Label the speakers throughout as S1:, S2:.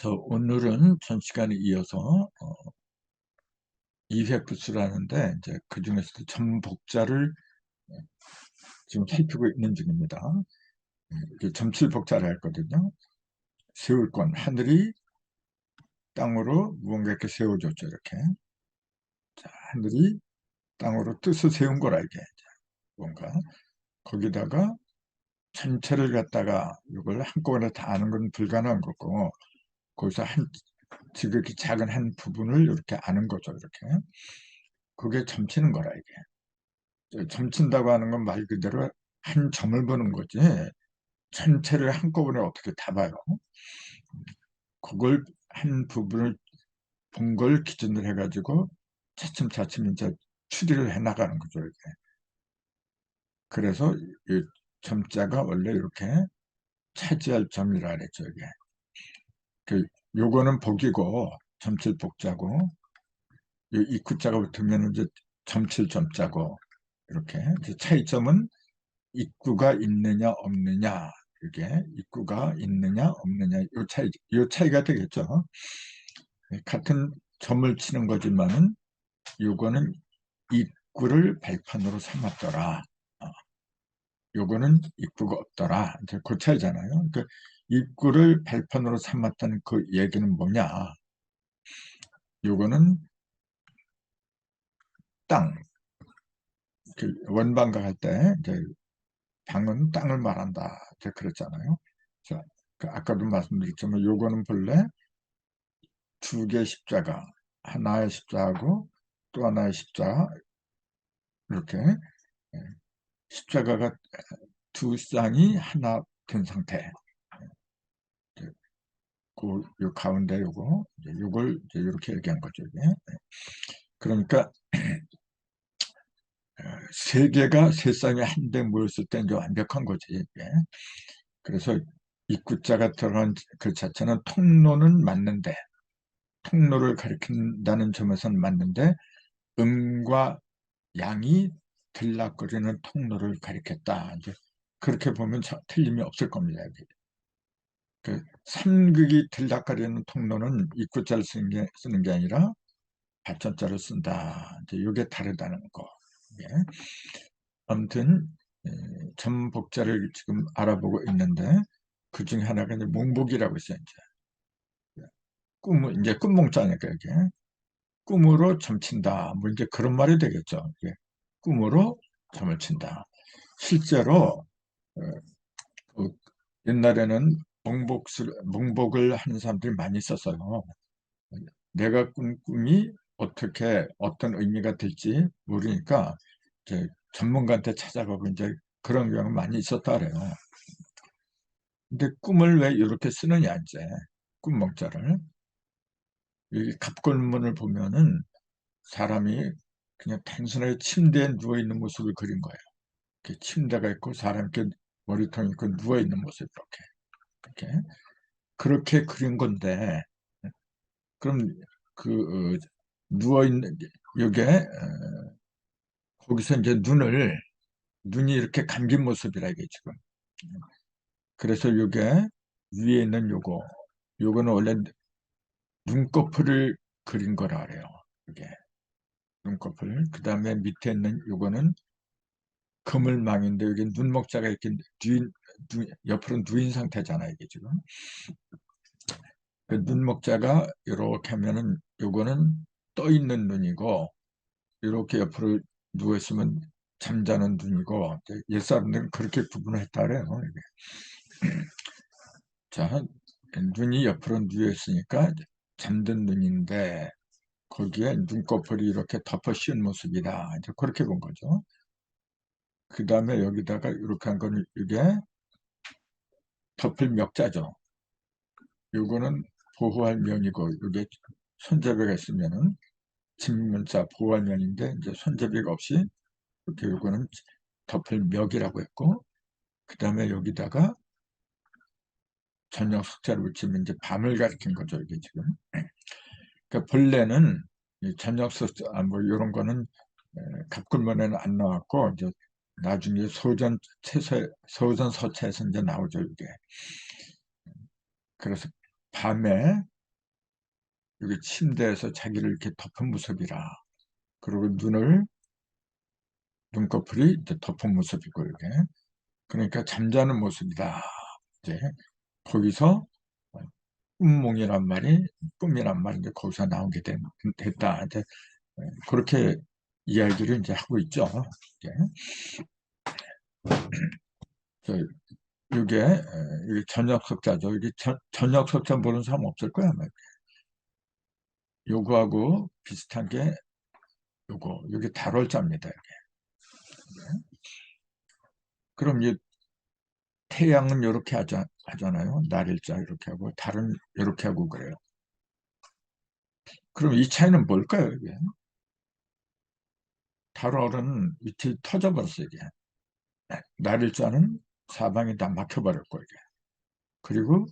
S1: 오늘은 전 시간에 이어서 2회 부수를 하는데 이제 그 중에서도 점복자를 지금 살피고 있는 중입니다. 점칠복자를 했거든요. 세울권 하늘이 땅으로 무언가 이렇게 세워줬죠. 이렇게 자, 하늘이 땅으로 뜻을 세운 거라 이게 뭔가 거기다가 전체를 갖다가 이걸 한꺼번에 다 아는 건 불가능한 거고 거기서 지극히 작은 한 부분을 이렇게 아는 거죠. 이렇게 그게 점치는 거라 이게. 점친다고 하는 건 말 그대로 한 점을 보는 거지 전체를 한꺼번에 어떻게 다 봐요. 그걸 한 부분을 본 걸 기준으로 해가지고 차츰차츰 이제 추리를 해 나가는 거죠. 이게. 그래서 이 점자가 원래 이렇게 차지할 점이라 그랬죠. 이게. 요거는 복이고 점칠복자고 이 입구자가 붙으면 이제 점칠점자고 이렇게 이제 차이점은 입구가 있느냐 없느냐 이게 입구가 있느냐 없느냐 요 차이가 되겠죠. 같은 점을 치는 거지만은 요거는 입구를 발판으로 삼았더라. 요거는 입구가 없더라. 이제 그 차이잖아요. 그러니까 입구를 발판으로 삼았다는 그 얘기는 뭐냐? 요거는 땅. 원방각 할 때 이제 방은 땅을 말한다. 이제 그랬잖아요. 자, 아까도 말씀드렸지만 요거는 본래 두 개의 십자가, 하나의 십자가고 또 하나의 십자가 이렇게 십자가가 두 쌍이 하나 된 상태. 요 가운데 요걸 이제 이렇게 얘기한 거죠. 이게. 그러니까 세 개가 세 쌍이 한데 모였을 때 이제 완벽한 거지. 이게. 그래서 입구자가 들어간 그 자체는 통로는 맞는데 통로를 가리킨다는 점에서는 맞는데 음과 양이 들락거리는 통로를 가리켰다. 이제 그렇게 보면 틀림이 없을 겁니다. 그 삼극이 들락거리는 통로는 입구자를 쓰는 게 아니라 발전자를 쓴다. 이제 이게 다르다는 거. 예. 아무튼 점복자를 지금 알아보고 있는데 그 중에 하나가 이제 몽복이라고 있어요. 이제 이제 꿈몽자니까 이게 꿈으로 점친다. 뭐 이제 그런 말이 되겠죠. 이게 꿈으로 점을 친다. 실제로 어, 그 옛날에는 몽복을 하는 사람들이 많이 있었어요. 내가 꾼 꿈이 어떻게 어떤 의미가 될지 모르니까 이제 전문가한테 찾아가고 이제 그런 경우가 많이 있었다 그래요. 근데 꿈을 왜 이렇게 쓰느냐 이제 꿈몽자를 여기 갑골문을 보면은 사람이 그냥 단순하게 침대에 누워 있는 모습을 그린 거예요. 이렇게 침대가 있고 사람 이렇게 머리통이 있고 누워 있는 모습 이렇게 그렇게 그린 건데 그럼 그 누워 있는 요게 거기서 이제 눈이 이렇게 감긴 모습이라 이게 지금. 그래서 요게 위에 있는 요거는 원래 눈꺼풀을 그린 거라 그래요. 이게 눈꺼풀. 그 다음에 밑에 있는 요거는 그물망인데 여기 눈목자가 이렇게 옆으로 누인 상태잖아요. 이게 지금. 그 눈목자가 이렇게 하면은 요거는 떠 있는 눈이고 이렇게 옆으로 누워 있으면 잠자는 눈이고 옛사람들은 그렇게 구분을 했다 그래요. 이게. 자, 눈이 옆으로 누워 있으니까 잠든 눈인데 거기에 눈꺼풀이 이렇게 덮어 씌운 모습이다. 이제 그렇게 본 거죠. 그 다음에 여기다가 이렇게 한 거는 이게 덮을 멱자죠. 요거는 보호할 면이고 이게 손잡이가 있으면은 직문자 보호할 면인데 이제 손잡이가 없이 이렇게 요거는 덮을 멱이라고 했고 그 다음에 여기다가 저녁 석자를 붙이면 이제 밤을 가리킨 거죠. 이게 지금. 그러니까 본래는 저녁 석자 뭐 이런 거는 갑굴문에는 안 나왔고 이제 나중에 소전 서체에서 이제 나오죠. 이게. 그래서 밤에 여기 침대에서 자기를 이렇게 덮은 모습이라. 그리고 눈꺼풀이 이제 덮은 모습이고, 이게. 그러니까 잠자는 모습이다. 이제 거기서 꿈몽이란 말이, 꿈이란 말이 이제 거기서 나오게 됐다. 이제 그렇게 이야기를 이제 하고 있죠. 이게. 이게 전역석자죠. 이게 전역석자 모르는 사람 없을 거야. 아마. 요거하고 비슷한 게 요게 달월자입니다. 그럼 이 태양은 이렇게 하잖아요. 날일자 이렇게 하고 달은 이렇게 하고 그래요. 그럼 이 차이는 뭘까요? 이게? 달월은 밑이 터져버렸어요. 이게. 날일자는 사방이 다 막혀버렸고, 이게. 그리고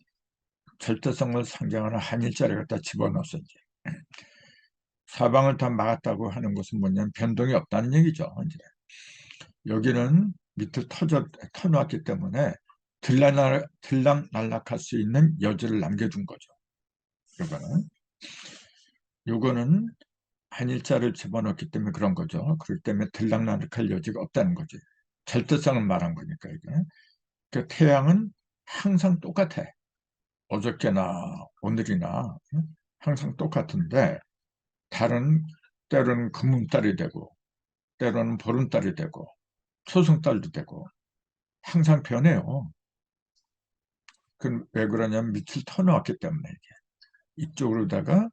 S1: 절대성을 상징하는 한일자를 갖다 집어넣었어요. 이제. 사방을 다 막았다고 하는 것은 뭐냐면 변동이 없다는 얘기죠. 이제. 여기는 밑을 터놓았기 때문에 들락날락할 수 있는 여지를 남겨준 거죠. 요거는 한일자를 집어넣기 때문에 그런 거죠. 그렇기 때문에 들락날락할 여지가 없다는 거지. 절대성을 말한 거니까 이게. 그 태양은 항상 똑같아. 어저께나 오늘이나 항상 똑같은데 달은 때로는 금음달이 되고 때로는 보름달이 되고 초승달도 되고 항상 변해요. 그 왜 그러냐면 밑을 터놓았기 때문에 이게. 이쪽으로다가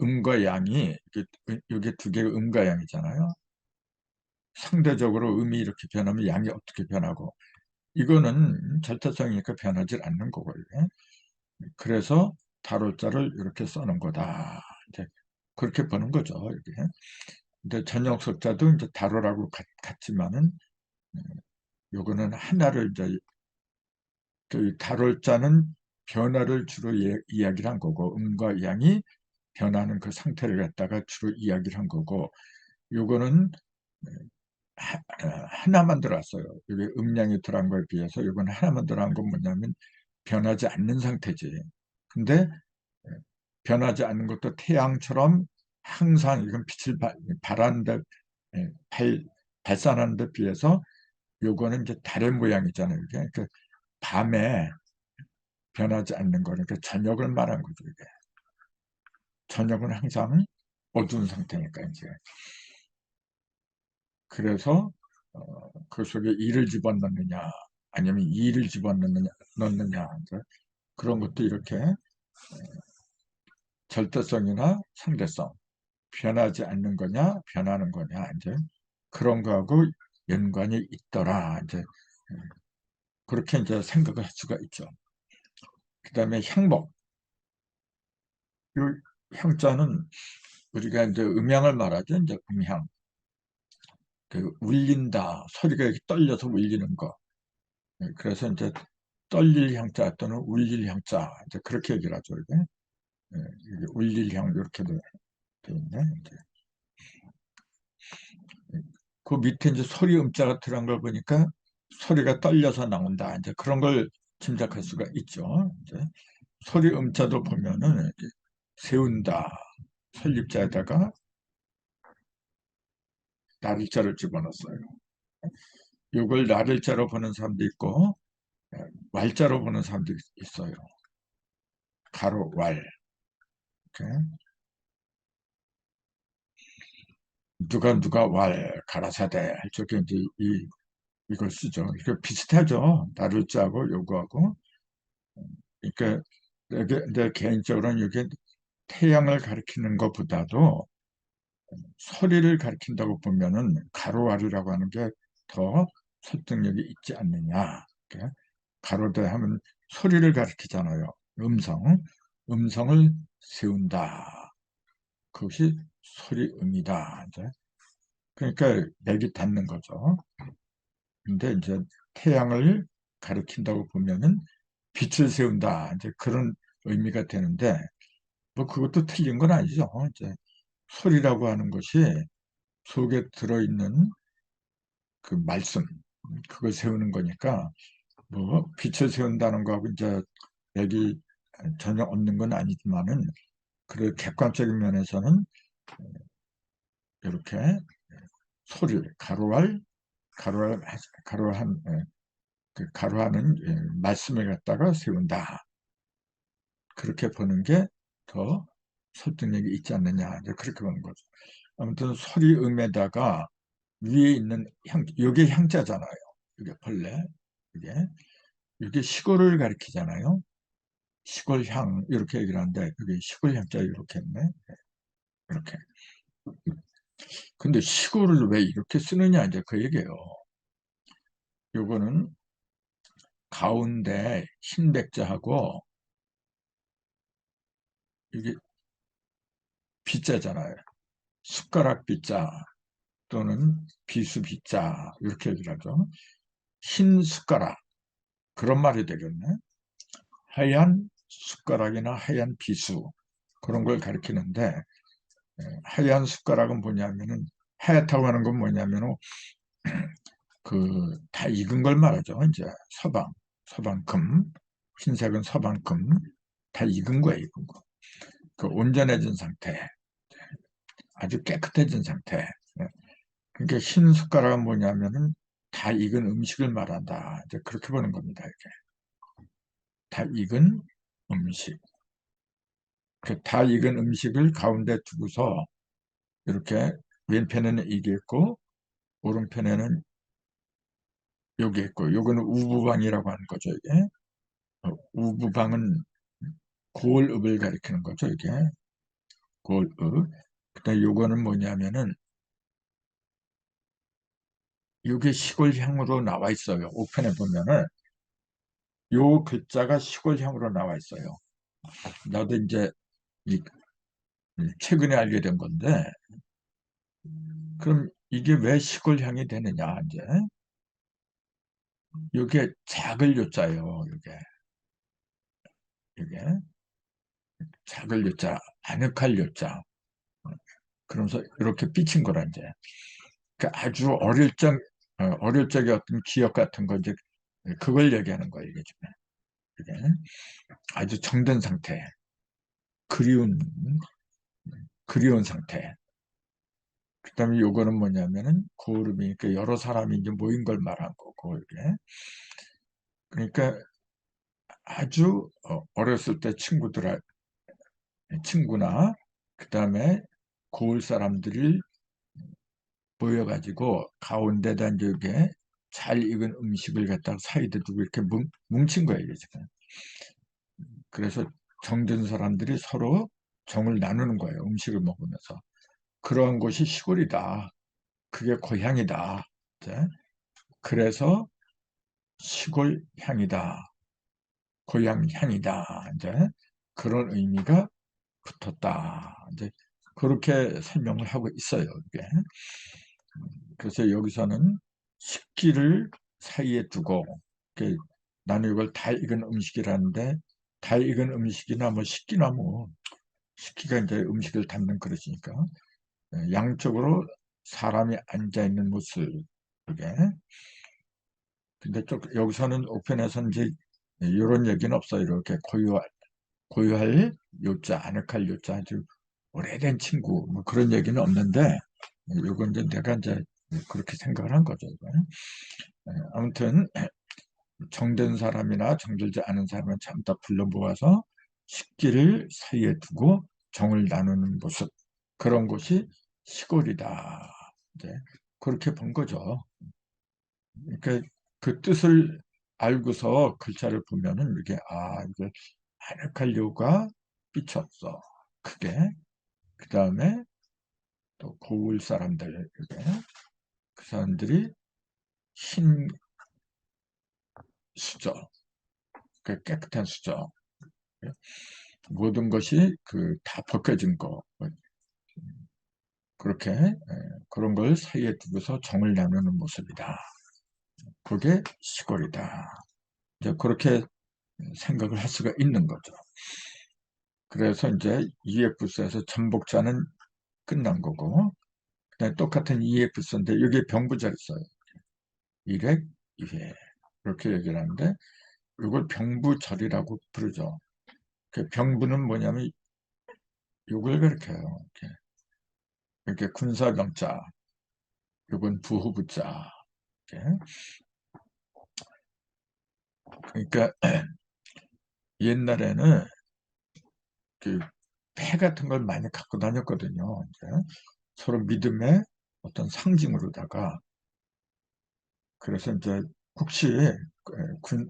S1: 음과 양이 이게 두 개가 음과 양이잖아요. 상대적으로 음이 이렇게 변하면 양이 어떻게 변하고 이거는 절대성이니까 변하지 않는 거고요. 그래서 달월자를 이렇게 써는 거다. 이제 그렇게 보는 거죠. 이게. 근데 전역석자도 이제 달월하고 같지만은 요거는 하나를 이제 달월자는 변화를 주로 이야기를 한 거고 음과 양이 변하는 그 상태를 갖다가 주로 이야기를 한 거고 요거는 하나만 들어왔어요. 이게 음량이 들어간 거에 비해서 이건 하나만 들어간 건 뭐냐면 변하지 않는 상태지. 근데 변하지 않는 것도 태양처럼 항상 이건 빛을 발하는데 발산하는 데 비해서 요거는 이제 달의 모양이잖아요. 이게 그 밤에 변하지 않는 거니까 그러니까 저녁을 말한 거죠. 이게 저녁은 항상 어두운 상태니까 이제 그래서 그 속에 이를 집어넣느냐 아니면 이를 넣느냐 그런 것도 이렇게 절대성이나 상대성 변하지 않는 거냐 변하는 거냐 이제 그런 거하고 연관이 있더라 이제 그렇게 이제 생각을 할 수가 있죠. 그다음에 향목 이 향자는 우리가 이제 음향을 말하죠. 이제 음향 그 울린다 소리가 이렇게 떨려서 울리는 거 그래서 이제 떨릴 향자 또는 울릴 향자 이제 그렇게 얘기를 하죠. 이게 울릴 향 이렇게 돼 있네. 이제. 그 밑에 이제 소리 음자가 들어간 걸 보니까 소리가 떨려서 나온다. 이제 그런 걸 짐작할 수가 있죠. 이제 소리 음자도 보면은 이렇게 세운다. 설립자에다가 나를자를 집어넣었어요. 이걸 나를자로 보는 사람도 있고 왈자로 보는 사람도 있어요. 가로 왈. 이렇게. 누가 왈 가라사대 할 적에 이제 이걸 쓰죠. 이게 비슷하죠. 나를자하고 요거하고. 그러니까 내 개인적으로는 이게 태양을 가리키는 것보다도 소리를 가리킨다고 보면은 가로알이라고 하는 게 더 설득력이 있지 않느냐. 가로대 하면 소리를 가리키잖아요. 음성을 세운다. 그것이 소리음이다. 이제. 그러니까 맥이 닿는 거죠. 근데 이제 태양을 가리킨다고 보면은 빛을 세운다. 이제 그런 의미가 되는데 뭐 그것도 틀린 건 아니죠. 이제 소리라고 하는 것이 속에 들어있는 그 말씀, 그걸 세우는 거니까, 뭐, 빛을 세운다는 거하고, 이제, 여기 전혀 없는 건 아니지만은 그 객관적인 면에서는 이렇게 소리를 가로한 그 가로하는 말씀을 갖다가 세운다. 그렇게 보는 게 더 설득력이 있지 않느냐. 이제 그렇게 보는 거죠. 아무튼 소리음에다가 위에 있는 이게 향자잖아요. 이게 본래 이게 시골을 가리키잖아요. 시골향 이렇게 얘기를 하는데 여기 시골향자 이렇게 했네. 이렇게. 근데 시골을 왜 이렇게 쓰느냐 이제 그 얘기예요. 요거는 가운데 흰백자하고 이게 비자잖아요. 숟가락 비자 또는 비수 비자 이렇게 얘기를 하죠. 흰 숟가락 그런 말이 되겠네. 하얀 숟가락이나 하얀 비수 그런 걸 가리키는데 하얀 숟가락은 뭐냐면은 하얗다고 하는 건 뭐냐면은 그 다 익은 걸 말하죠. 이제 서방금 흰색은 서방금 다 익은 거예요, 익은 거. 그 온전해진 상태, 아주 깨끗해진 상태. 그러니까 흰 숟가락은 뭐냐면은 다 익은 음식을 말한다. 이제 그렇게 보는 겁니다. 이게 다 익은 음식. 그 다 익은 음식을 가운데 두고서 이렇게 왼편에는 이게 있고 오른편에는 여기 있고 요거는 우부방이라고 하는 거죠. 이게 우부방은 고을읍을 가리키는 거죠. 이게 고을읍. 그다음 요거는 뭐냐면은 이게 시골향으로 나와 있어요. 우편에 보면은 요 글자가 시골향으로 나와 있어요. 나도 이제 최근에 알게 된 건데 그럼 이게 왜 시골향이 되느냐 이제 이게 작을 요자예요. 이게 작을 요자, 아늑할 요자. 그러면서 이렇게 삐친 거라 이제 그러니까 아주 어릴 적의 어떤 기억 같은 거 이제 그걸 얘기하는 거예요. 이게 지금 이게 아주 정든 상태, 그리운 그리운 상태. 그다음에 요거는 뭐냐면은 고울음이니까 여러 사람이 이제 모인 걸 말한 거고 이게 그러니까 아주 어렸을 때 친구나 그다음에 고을 사람들이 모여가지고 가운데다 이제 이게 잘 익은 음식을 갖다가 사이에 두고 이렇게 뭉친 거예요 지금. 그래서 정든 사람들이 서로 정을 나누는 거예요. 음식을 먹으면서. 그러한 곳이 시골이다. 그게 고향이다. 이제 그래서 시골 향이다. 고향 향이다. 이제 그런 의미가 붙었다. 이제 그렇게 설명을 하고 있어요. 이게. 그래서 여기서는 식기를 사이에 두고 나는 이걸 다 익은 음식이라는데 다 익은 음식이나 뭐 식기나 뭐 식기가 이제 음식을 담는 그릇이니까 양쪽으로 사람이 앉아 있는 모습 그게 근데 여기서는 옥편에서는 이제 이런 얘기는 없어요. 이렇게 고유할 요자, 아늑할 요자 아주 오래된 친구 뭐 그런 얘기는 없는데 이건 이제 내가 이제 그렇게 생각을 한 거죠. 아무튼 정든 사람이나 정들지 않은 사람은 참다 불러 모아서 식기를 사이에 두고 정을 나누는 모습 그런 곳이 시골이다. 이제 그렇게 본 거죠. 그러니까 그 뜻을 알고서 글자를 보면은 이게 이게 아늑하려가 삐쳤어. 크게. 그 다음에 또 고을 사람들 이게 그 사람들이 흰 수저, 그 깨끗한 수저. 모든 것이 그 다 벗겨진 거 그렇게 그런 걸 사이에 두고서 정을 나누는 모습이다. 그게 시골이다. 이제 그렇게 생각을 할 수가 있는 거죠. 그래서 이제 EFS에서 전복자는 끝난 거고 그다음에 똑같은 EFS인데 여기 병부자를 써요. 일획, 이회 이렇게 얘기를 하는데 이걸 병부절이라고 부르죠. 그 병부는 뭐냐면 요걸 가르쳐요. 이렇게 군사병자, 요건 부후부자. 이렇게. 그러니까 옛날에는 그 패 같은 걸 많이 갖고 다녔거든요. 이제 서로 믿음의 어떤 상징으로다가. 그래서 이제 혹시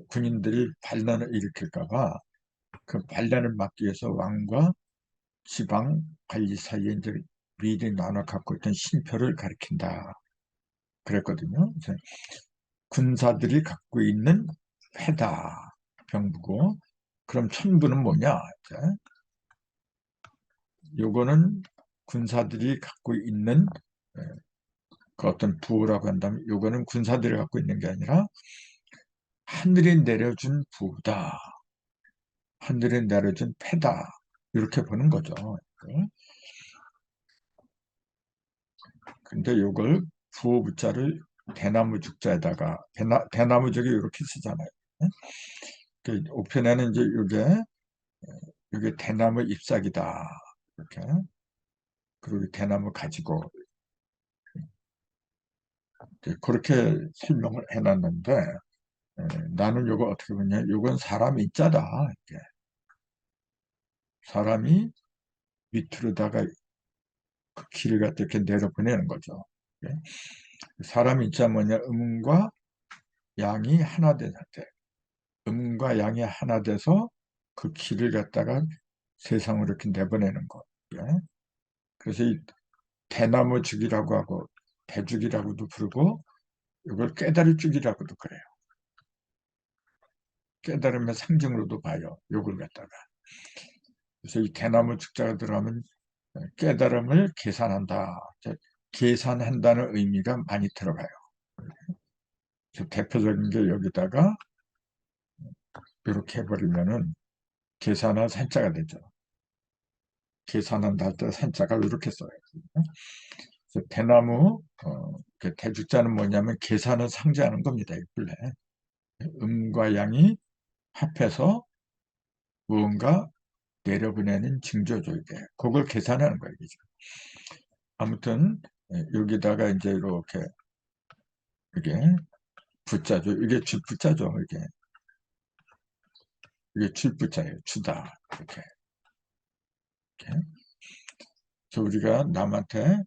S1: 군인들이 반란을 일으킬까 봐 그 반란을 막기 위해서 왕과 지방 관리 사이에 이제 미리 나눠 갖고 있던 신표를 가리킨다 그랬거든요. 그래서 군사들이 갖고 있는 패다 병부고, 그럼 천부는 뭐냐? 이제 요거는 군사들이 갖고 있는 예, 그 어떤 부라고 한다면, 요거는 군사들이 갖고 있는 게 아니라 하늘이 내려준 부다, 하늘이 내려준 패다, 이렇게 보는 거죠. 근데 요걸 부호부자를 대나무 죽자에다가, 대나무 죽이 이렇게 쓰잖아요. 그 옥편에는 이제 요게 대나무 잎사귀다, 이렇게. 그리고 대나무 가지고 그렇게 설명을 해놨는데, 나는 요거 어떻게 보냐, 요건 사람 인자다. 이렇게. 사람이 밑으로다가 그 길을 갖다 이렇게 내려보내는 거죠. 예. 사람 인자 뭐냐, 음과 양이 하나 된 상태. 음과 양이 하나 돼서 그 길을 갖다가 세상으로 이렇게 내보내는 거. 예. 그래서 이 대나무 죽이라고 하고 대죽이라고도 부르고, 이걸 깨달을 죽이라고도 그래요. 깨달음의 상징으로도 봐요. 요걸 갖다가. 그래서 이 대나무 축자가 들어가면 깨달음을 계산한다. 계산한다는 의미가 많이 들어가요. 대표적인 게 여기다가 이렇게 해버리면은 계산할 산자가 되죠. 계산한다 할 때 산자가 이렇게 써요. 그래서 대나무 그 대죽자는 뭐냐면 계산을 상징하는 겁니다. 본래 음과 양이 합해서 무언가 내려보내는 징조죠. 이게 그걸 계산하는 거예요. 이게. 아무튼 여기다가 이제 이렇게 이게 부자죠. 이게 줄부자죠. 이게 줄부자예요. 주다. 이렇게. 그래서 우리가 남한테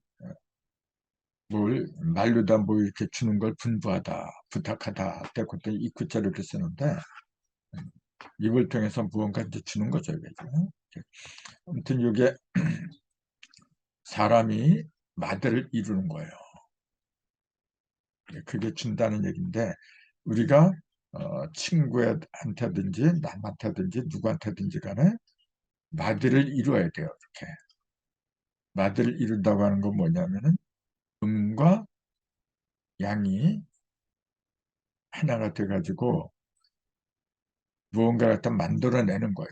S1: 뭘 말로다 뭐 이렇게 주는 걸 분부하다, 부탁하다 할 때 그때 이 구자를 이렇게 쓰는데, 입을 통해서 무언가 이제 주는 거죠. 이게. 아무튼 이게 사람이 마들을 이루는 거예요. 그게 준다는 얘기인데, 우리가 친구한테든지 남한테든지 누구한테든지 간에 마들을 이루어야 돼요. 이렇게. 마들을 이룬다고 하는 건 뭐냐면은 음과 양이 하나가 돼가지고 무언가를 갖다 만들어내는 거예요.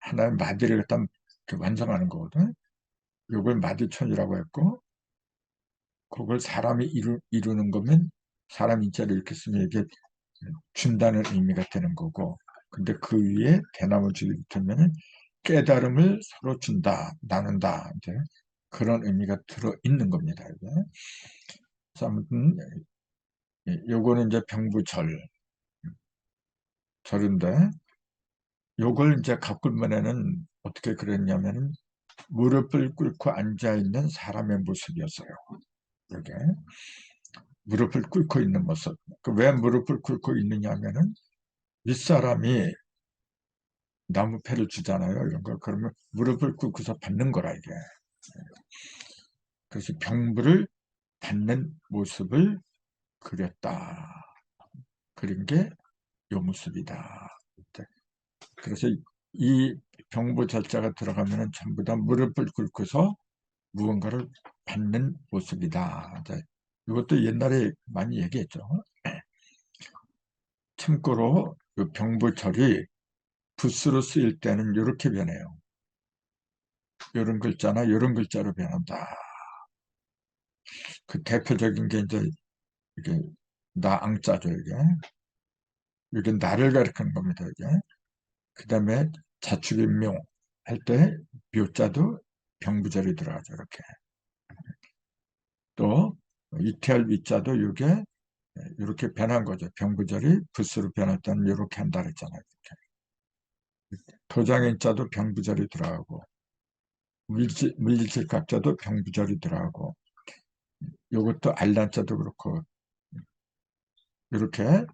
S1: 하나의 마디를 갖다 완성하는 거거든. 이걸 마디천이라고 했고, 그걸 사람이 이루는 거면 사람 인자를 이렇게 쓰면 이게 준다는 의미가 되는 거고, 근데 그 위에 대나무 줄이 붙으면 깨달음을 서로 준다, 나눈다, 이제 그런 의미가 들어 있는 겁니다. 이게. 그래서 아무튼 요거는 이제 절인데, 요걸 이제 가꿀만에는 어떻게 그랬냐면은 무릎을 꿇고 앉아 있는 사람의 모습이었어요. 이게 무릎을 꿇고 있는 모습. 왜 무릎을 꿇고 있느냐면은 윗사람이 나무패를 주잖아요. 이런 거. 그러면 무릎을 꿇고서 받는 거라 이게. 그래서 병부를 받는 모습을 그렸다. 그린 게 요 모습이다. 그래서 이 병부 절자가 들어가면은 전부 다 무릎을 꿇고서 무언가를 받는 모습이다. 이것도 옛날에 많이 얘기했죠. 참고로 그 병부철이 붓으로 쓰일 때는 이렇게 변해요. 이런 글자나 이런 글자로 변한다. 그 대표적인 게 이제 이게 나앙자죠. 이게 나를 가리키는 겁니다. 이게. 그 다음에 자축의 묘 할 때 묘자도 병부절이 들어가죠. 이렇게. 또 이태할 위자도 이게 이렇게 변한 거죠. 병부절이 붓으로 변했다는 이렇게 한다 그랬잖아요. 이렇게. 도장인자도 병부절이 들어가고 물리칠 각자도 병부절이 들어가고 이것도 알란자도 그렇고 이렇게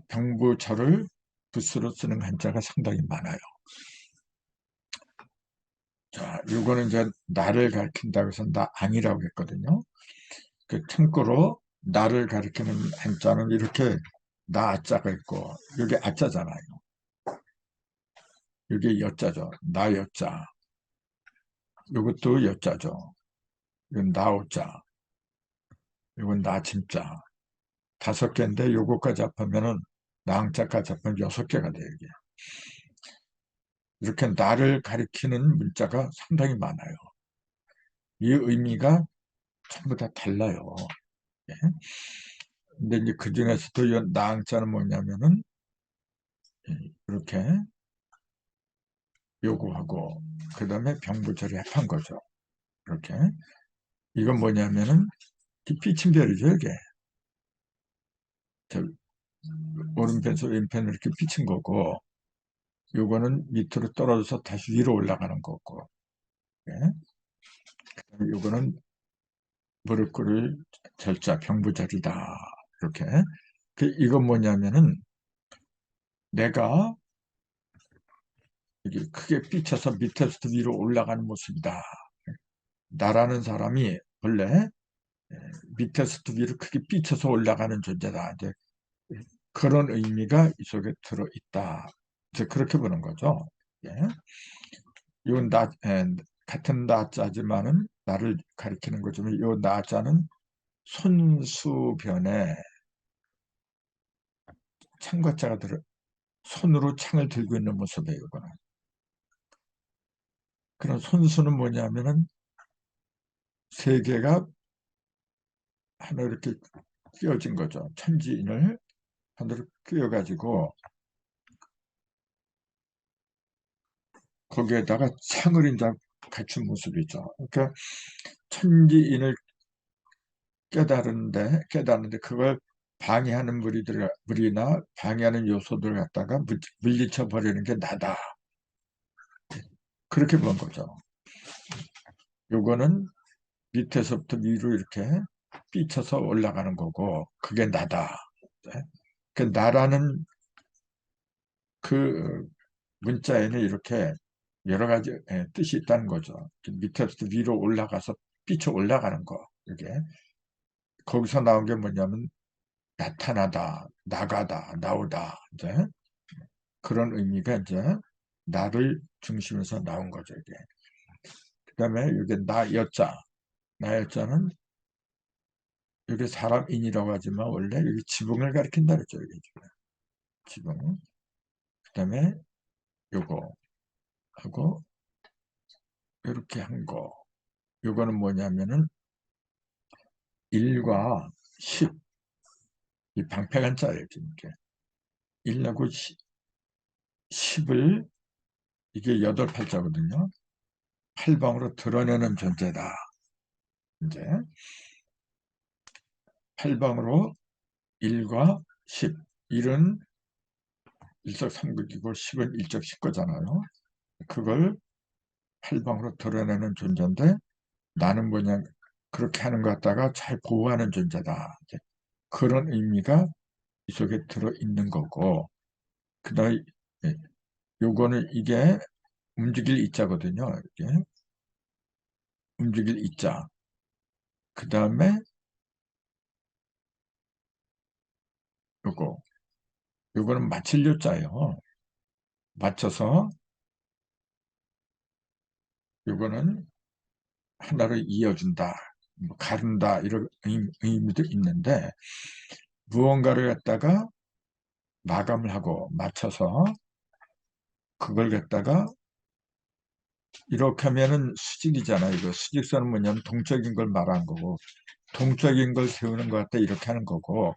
S1: 병부절을 붓으로 쓰는 한자가 상당히 많아요. 자, 요거는 이제 나를 가리킨다고 해서 나앙이라고 했거든요. 그 참고로 나를 가리키는 한자는 이렇게 나자가 있고 여기 아자잖아요. 여기 여자죠. 나여자. 이것도 여자죠. 이건 나오자. 이건 나침자. 5개인데 요거까지 합하면은 나항자까지 합하면 6개가 돼요. 이게. 이렇게 나를 가리키는 문자가 상당히 많아요. 이 의미가 전부 다 달라요. 예. 근데 이제 그 중에서도 이 나항자는 뭐냐면은 이렇게 요구하고 그 다음에 병부절이 합한 거죠. 이렇게. 이건 뭐냐면은 피친별이죠. 이게. 오른편에서 왼편으로 이렇게 피친 거고 요거는 밑으로 떨어져서 다시 위로 올라가는 거고 예? 요거는 무릎 꿇을 절자 병부절이다. 이렇게. 이건 뭐냐면은 내가 이게 크게 삐쳐서 밑에서부터 위로 올라가는 모습이다. 나라는 사람이 원래 밑에서부터 위로 크게 삐쳐서 올라가는 존재다. 이제 그런 의미가 이 속에 들어있다. 이제 그렇게 보는 거죠. 예. 이건 같은 나자지만은 나를 가리키는 거지만 이 나자는 손수변에 창과자가 들어 손으로 창을 들고 있는 모습이에요. 이거는. 그런 손수는 뭐냐면은 세 개가 하나 이렇게 끼어진 거죠. 천지인을 하나로 끼어가지고 거기에다가 창을 이제 갖춘 모습이죠. 그러니까 천지인을 깨달는데 그걸 방해하는 무리나 방해하는 요소들을 갖다가 물리쳐 버리는 게 나다. 그렇게 본 거죠. 요거는 밑에서부터 위로 이렇게 삐쳐서 올라가는 거고 그게 나다. 네? 그 나라는 그 문자에는 이렇게 여러 가지 뜻이 있다는 거죠. 밑에부터 위로 올라가서 삐쳐 올라가는 거. 이게 거기서 나온 게 뭐냐면 나타나다, 나가다, 나오다. 이제 그런 의미가 이제 나를 중심에서 나온 거죠. 이게. 그다음에 이게 나여자는 이게 사람인이라고 하지만 원래 여기 지붕을 가리킨다 그랬죠. 이게 지붕. 그다음에 요거 하고 이렇게 한 거. 요거는 뭐냐면은 1과 10. 이 방패간 자예요. 이렇게. 1하고 10을 이게 8팔자거든요. 8방으로 드러내는 존재다. 이제 8방으로 1과 10. 1은 일석삼극이고 10은 일적십거잖아요. 그걸 8방으로 드러내는 존재인데 나는 뭐냐 그렇게 하는 것 같다가 잘 보호하는 존재다. 그런 의미가 이 속에 들어있는 거고 그 다음에 요거는 이게 움직일 이자거든요. 이게 움직일 이자. 그 다음에 요거는 맞힐 요자예요. 맞춰서 요거는 하나를 이어준다, 뭐 가른다 이런 의미도 있는데 무언가를 갖다가 마감을 하고 맞춰서 그걸 갖다가 이렇게 하면은 수직이잖아요. 이거 수직선은 뭐냐면 동적인 걸 말하는 거고 동적인 걸 세우는 것 같다 이렇게 하는 거고